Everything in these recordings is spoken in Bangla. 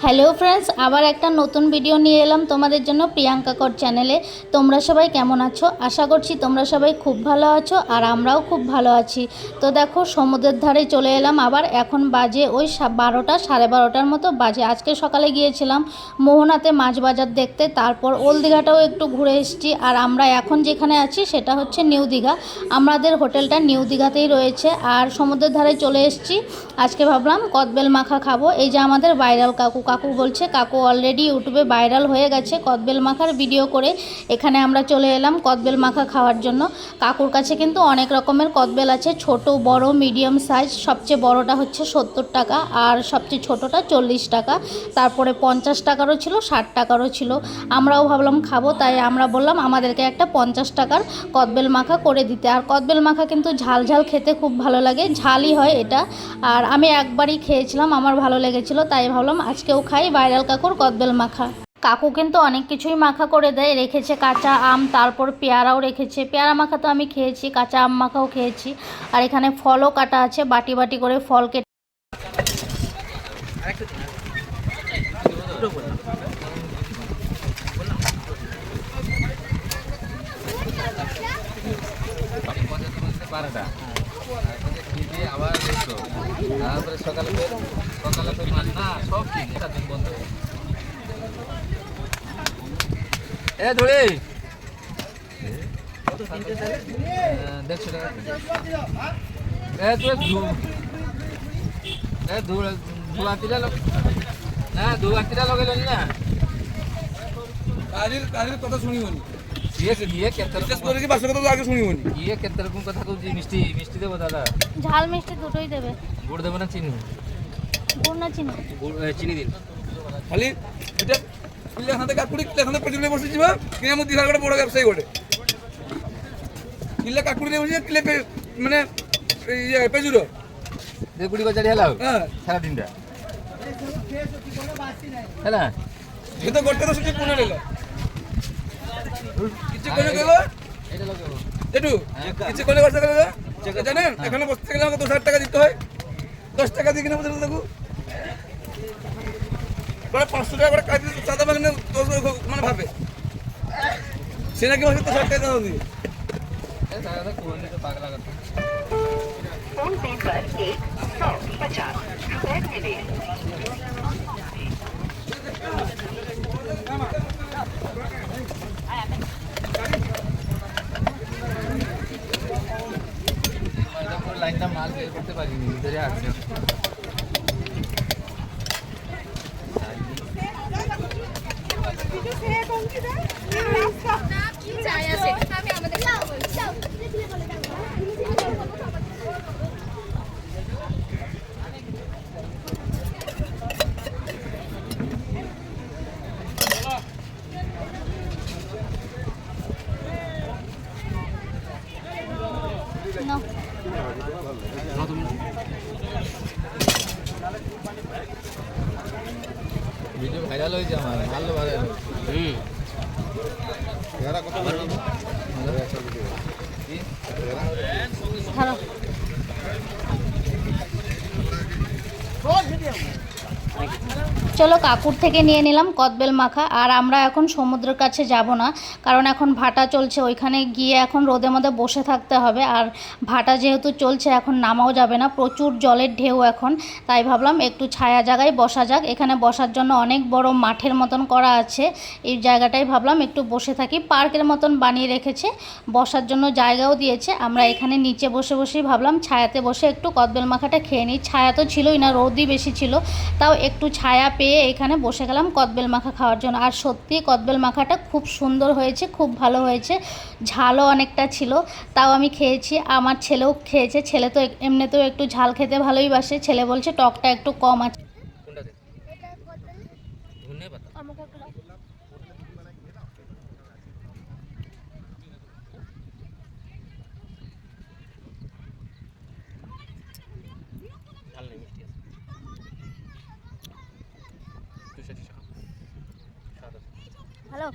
হ্যালো ফ্রেন্ডস, আবার একটা নতুন ভিডিও নিয়ে এলাম তোমাদের জন্য প্রিয়াঙ্কা কর চ্যানেলে। তোমরা সবাই কেমন আছো? আশা করছি তোমরা সবাই খুব ভালো আছো আর আমরাও খুব ভালো আছি। তো দেখো, সমুদ্রের ধারে চলে এলাম আবার। এখন বাজে ওই 12টা, 12:30টার মতো বাজে। আজকে সকালে গিয়েছিলাম মোহনাতে মাছ বাজার দেখতে, তারপর ওল্ড দীঘাটাও একটু ঘুরে এসেছি। আর আমরা এখন যেখানে আছি সেটা হচ্ছে নিউ দীঘা। আমাদের হোটেলটা নিউ দীঘাতেই রয়েছে আর সমুদ্রের ধারে চলে এসেছি। আজকে ভাবলাম কদবেল মাখা খাবো। এই যে আমাদের ভাইরাল কাকু, কাকু বলছে কাকু অলরেডি ইউটিউবে ভাইরাল হয়ে গেছে কদবেল মাখার ভিডিও করে। এখানে আমরা চলে এলাম কদবেল মাখা খাওয়ার জন্য। কাকুর কাছে কিন্তু অনেক রকমের কদবেল আছে, ছোট বড় মিডিয়াম সাইজ। সবচেয়ে বড়টা হচ্ছে 70 টাকা আর সবচেয়ে ছোটটা 40 টাকা। তারপরে 50 টাকারও ছিল, 60 টাকারও ছিল। আমরাও ভাবলাম খাবো, তাই আমরা বললাম আমাদেরকে একটা 50 টাকার কদবেল মাখা করে দিতে। আর কদবেল মাখা কিন্তু ঝাল ঝাল খেতে খুব ভালো লাগে, ঝালই হয় এটা। আর আমি একবারই খেয়েছিলাম, আমার ভালো লেগেছিল, তাই ভাবলাম আজকেও খাই ভাইরাল কাকুর কদবেল মাখা। কাকু কিন্তু অনেক কিছুই মাখা করে দেয়, রেখেছে কাঁচা আম, তারপর পেয়ারাও রেখেছে। পেয়ারা মাখা তো আমি খেয়েছি, কাঁচা আম মাখাও খেয়েছি। আর এখানে ফলও কাটা আছে, বাটি বাটি করে ফল কেটে। আবার তারপরে সকালে না সব ঠিক এটা দিন বন্ধ ধরে 150 টাকা ধুয়াতিটা লগাইল না কাজের কথা শুনিবনি কথা কৌছি মিষ্টি মিষ্টি দেবো দাদা ঝাল মিষ্টি দুটোই দেবে। গুড় দেবো না চিনি গুড় না চিনি? চিনি দিন খালি এটা কিলে হাতে কাকুড়ি কিলে হাতে পেজুলে বসে যাবা কিনে মধ্যে ধারে বড় ব্যবসায়ী গোটে কিলে কাকুড়ি দিয়ে বসে কিলে মানে ইয়ে পেজুলো গুড়ি বাজারি হেলাও হ্যাঁ সারা দিনটা হেলা সে তো গোটে তো সুযোগ কোনে নিল কিছু কোনে গেল এটা লাগাবো একটু কিছু কোনে বসে গেল জানেন এখানে বসতে গেলে আমাকে 10,000 টাকা দিতে হয়। 10 টাকা দিয়ে কিনে বসে দেখো বড় 500 টাকা করে কাজ চাঁদা মাগনে মানে ভাবে সে নাকি বসে 10,000 টাকা দাও দিয়ে দাদা কোন দিকে পাগলা কথা फोन पे पर 150 रुपए मिले। লাইনটা মাল বের করতে পারিনি ভিতরে আছে ভিডিও ভাইরাল হয়েছে আমার ভালো ভাইরাল চলো, কাকুর থেকে নিয়ে নিলাম কদবেল মাখা। আর আমরা এখন সমুদ্রের কাছে যাব না, কারণ এখন ভাটা চলছে, ওইখানে গিয়ে এখন রোদের মধ্যে বসে থাকতে হবে। আর ভাটা যেহেতু চলছে এখন নামাও যাবে না, প্রচুর জলের ঢেউ এখন। তাই ভাবলাম একটু ছায়া জায়গায় বসা যাক। এখানে বসার জন্য অনেক বড় মাঠের মতন করা আছে, এই জায়গাটাই ভাবলাম একটু বসে থাকি। পার্কের মতন বানিয়ে রেখেছে, বসার জন্য জায়গাও দিয়েছে। আমরা এখানে নিচে বসে বসেই ভাবলাম ছায়াতে বসে একটু কদবেল মাখাটা খেয়ে নিই। ছায়া তো ছিলই না, রোদই বেশি ছিল, তাও একটু ছায়া পেয়ে এখানে বসে গেলাম কদবেল মাখা খাওয়ার জন্য। আর সত্যি কদবেল মাখাটা খুব সুন্দর হয়েছে, খুব ভালো হয়েছে। ঝালও অনেকটা ছিল, তাও আমি খেয়েছি। আমার ছেলেও খেয়েছে, ছেলে তো এমনিতেও একটু ঝাল খেতে ভালোই বাসে। ছেলে বলছে টকটা একটু কম আছে। হ্যালো,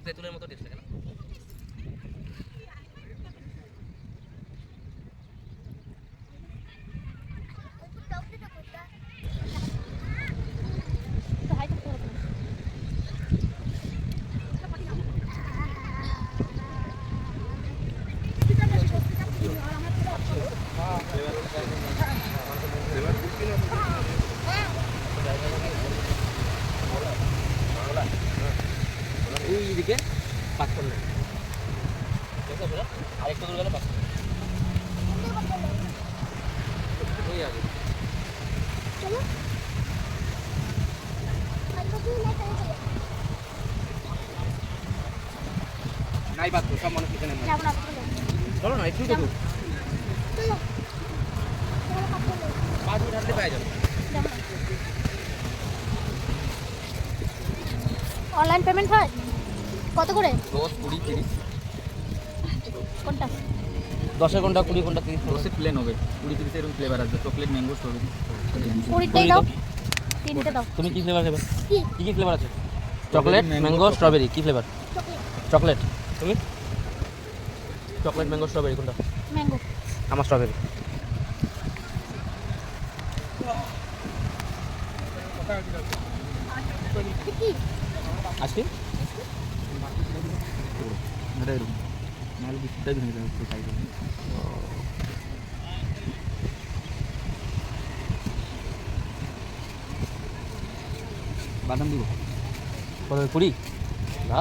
তেঁতুলের মতো টেস্ট লাগে না দিকে পাঁচ করলে আরেকটু দূর গেলে পাঁচ ওই আগে নাই পাত্র সব মানুষ পিছনে চলো না একটু দেখো 5 মিনিট হাঁটলে পাওয়া যাবে অনলাইন পেমেন্ট হয় কত করে? 10 20 30 কোনটা? 10 ঘন্টা 20 ঘন্টা 30 10 প্লেন হবে 20 30 এরকম ফ্লেভার আছে চকলেট ম্যাঙ্গো স্ট্রবেরি 20টাই দাও, 3টে দাও। তুমি কি ফ্লেভার খাবে কি কি ফ্লেভার আছে চকলেট ম্যাঙ্গো স্ট্রবেরি কি ফ্লেভার চকলেট তুমি চকলেট ম্যাঙ্গো স্ট্রবেরি কোনটা ম্যাঙ্গো। আমার স্ট্রবেরি আজকে এটা এরকম নাহলে বিস্কুটটাই ভেঙে যাবে একটু সাইজে বাদাম দিব কত 20 না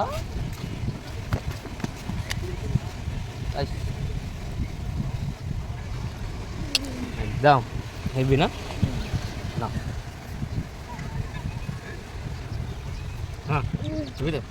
দাও হেভি না না হ্যাঁ তুমি দাও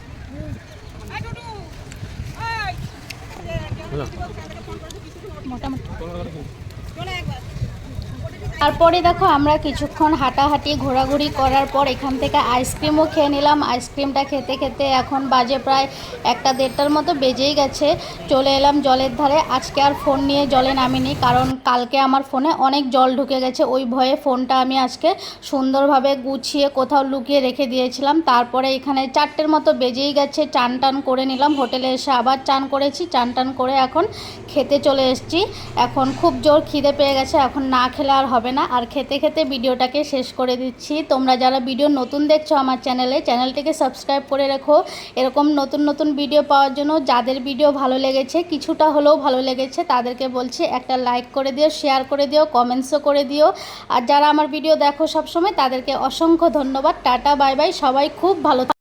তারপরে দেখো আমরা কিছুক্ষণ হাঁটাহাঁটি ঘোরাঘুরি করার পর এখান থেকে আইসক্রিমও খেয়ে নিলাম। আইসক্রিমটা খেতে খেতে এখন বাজে প্রায় 1-1:30টার মতো বেজেই গেছে। চলে এলাম জলের ধারে। আজকে আর ফোন নিয়ে জলে নামিনি, কারণ কালকে আমার ফোনে অনেক জল ঢুকে গেছে। ওই ভয়ে ফোনটা আমি আজকে সুন্দরভাবে গুছিয়ে কোথাও লুকিয়ে রেখে দিয়েছিলাম। তারপরে এখানে 4টের মতো বেজেই গেছে। চান টান করে নিলাম, হোটেলে এসে আবার চান করেছি। চান টান করে এখন খেতে চলে এসেছি। এখন খুব জোর খিদে পেয়ে গেছে, এখন না খেলে আর হবে না। আর খেতে খেতে ভিডিওটাকে শেষ করে দিচ্ছি। তোমরা যারা ভিডিও নতুন দেখছো আমার চ্যানেলটিকে সাবস্ক্রাইব করে রেখো, এরকম নতুন নতুন ভিডিও পাওয়ার জন্য। যাদের ভিডিও ভালো লেগেছে, কিছুটা হলেও ভালো লেগেছে, তাদেরকে বলছি একটা লাইক করে দিও, শেয়ার করে দিও, কমেন্টসও করে দিও। আর যারা আমার ভিডিও দেখো সবসময়, তাদেরকে অসংখ্য ধন্যবাদ। টাটা বাই বাই, সবাই খুব ভালো